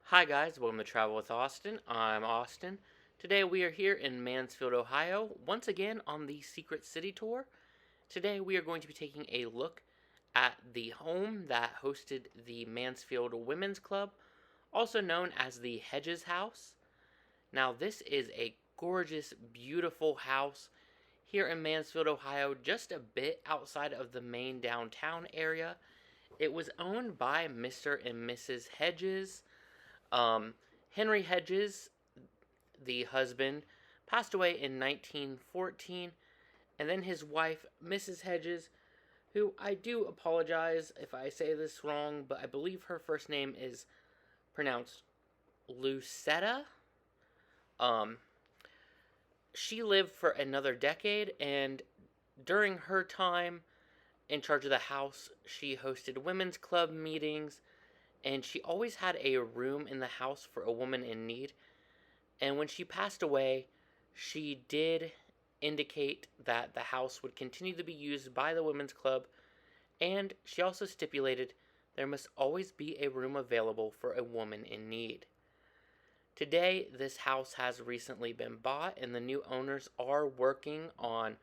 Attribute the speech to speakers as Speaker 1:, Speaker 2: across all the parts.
Speaker 1: Hi guys, welcome to Travel with Austin. I'm Austin. Today we are here in Mansfield, Ohio, once again on the Secret City Tour. Today we are going to be taking a look at the home that hosted the Mansfield Women's Club, also known as the Hedges House. Now this is a gorgeous, beautiful house here in Mansfield, Ohio, just a bit outside of the main downtown area. It was owned by Mr. and Mrs. Hedges. Um, Henry Hedges, the husband, passed away in 1914, and then his wife, Mrs. Hedges, who I do apologize if I say this wrong, but I believe her first name is pronounced Lucetta. Um, she lived for another decade, and during her time in charge of the house, she hosted women's club meetings, and she always had a room in the house for a woman in need. And when she passed away, she did indicate that the house would continue to be used by the women's club, and she also stipulated there must always be a room available for a woman in need. Today, this house has recently been bought, and the new owners are working on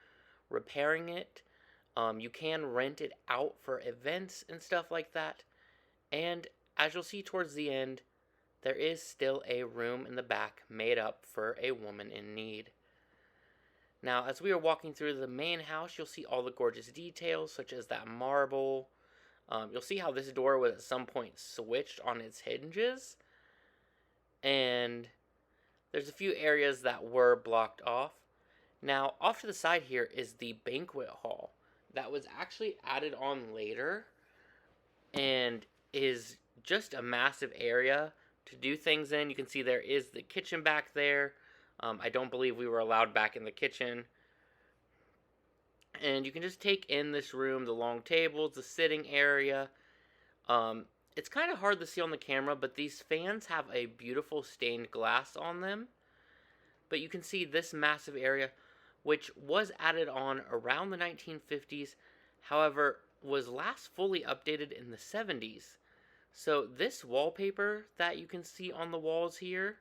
Speaker 1: repairing it. You can rent it out for events and stuff like that. And as you'll see towards the end, there is still a room in the back made up for a woman in need. Now, as we are walking through the main house, you'll see all the gorgeous details, such as that marble. You'll see how this door was at some point switched on its hinges. And there's a few areas that were blocked off. Now, off to the side here is the banquet hall that was actually added on later and is just a massive area to do things in. You can see there is the kitchen back there. I don't believe we were allowed back in the kitchen. And you can just take in this room, the long tables, the sitting area. It's kind of hard to see on the camera, but these fans have a beautiful stained glass on them. But you can see this massive area, which was added on around the 1950s, however, was last fully updated in the 70s. So this wallpaper that you can see on the walls here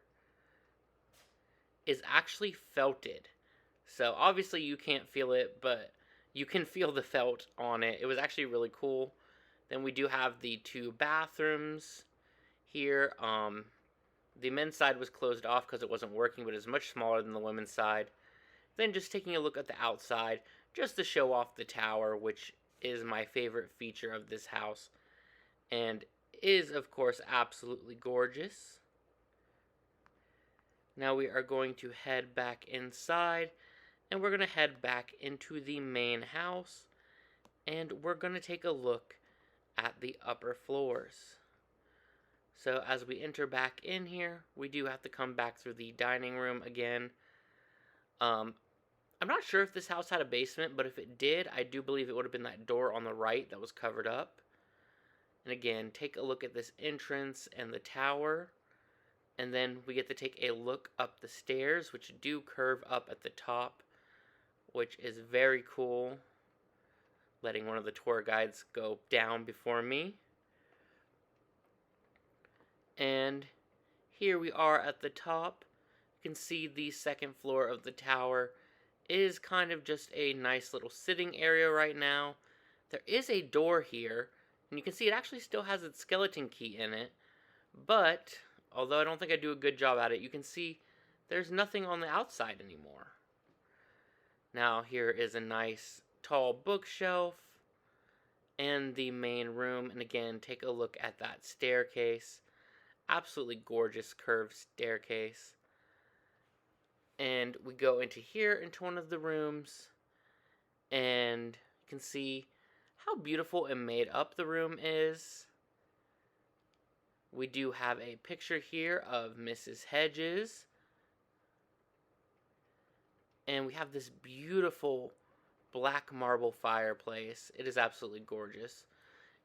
Speaker 1: is actually felted. So obviously you can't feel it, but you can feel the felt on it. It was actually really cool. Then we do have the two bathrooms here. The men's side was closed off because it wasn't working, but it's much smaller than the women's side. Then just taking a look at the outside, just to show off the tower, which is my favorite feature of this house, and is, of course, absolutely gorgeous. Now we are going to head back inside, and we're going to head back into the main house, and we're going to take a look at the upper floors. So as we enter back in here, we do have to come back through the dining room again. I'm not sure if this house had a basement, but if it did, I do believe it would have been that door on the right that was covered up. And again, take a look at this entrance and the tower. And then we get to take a look up the stairs, which do curve up at the top, which is very cool. Letting one of the tour guides go down before me. And here we are at the top. You can see the second floor of the tower is kind of just a nice little sitting area right now. There is a door here, and you can see it actually still has its skeleton key in it, but although I don't think I do a good job at it, you can see there's nothing on the outside anymore. Now here is a nice tall bookshelf and the main room, and again, take a look at that staircase. Absolutely gorgeous curved staircase. And we go into here, into one of the rooms, and you can see how beautiful and made up the room is. We do have a picture here of Mrs. Hedges. And we have this beautiful black marble fireplace. It is absolutely gorgeous.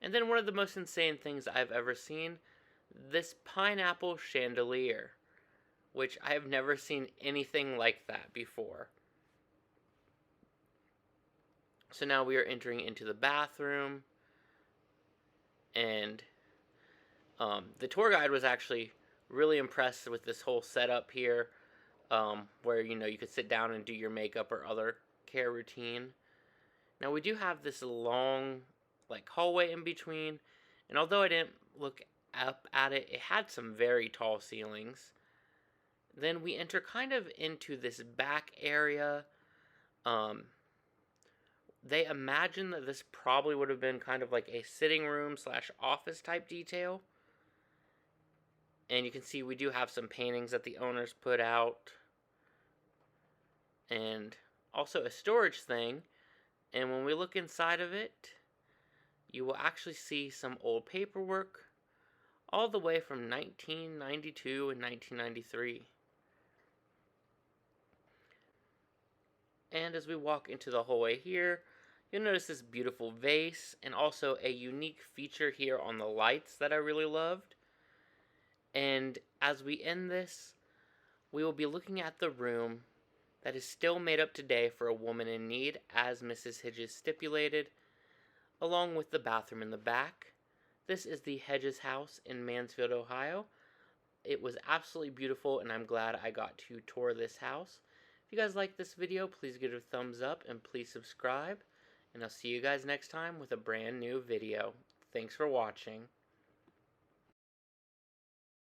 Speaker 1: And then one of the most insane things I've ever seen, this pineapple chandelier, which I have never seen anything like that before. So now we are entering into the bathroom, and the tour guide was actually Really impressed with this whole setup here, where you could sit down and do your makeup or other care routine. Now we do have this long like hallway in between, and although I didn't look up at it, it had some very tall ceilings. Then we enter kind of into this back area. Um, they imagine that this probably would have been kind of like a sitting room slash office type detail. And you can see we do have some paintings that the owners put out. And also a storage thing. And when we look inside of it, you will actually see some old paperwork all the way from 1992 and 1993. And as we walk into the hallway here, you'll notice this beautiful vase and also a unique feature here on the lights that I really loved. And as we end this, we will be looking at the room that is still made up today for a woman in need, as Mrs. Hedges stipulated, along with the bathroom in the back. This is the Hedges House in Mansfield, Ohio. It was absolutely beautiful, and I'm glad I got to tour this house. If you guys like this video, please give it a thumbs up and please subscribe. And I'll see you guys next time with a brand new video. Thanks for watching.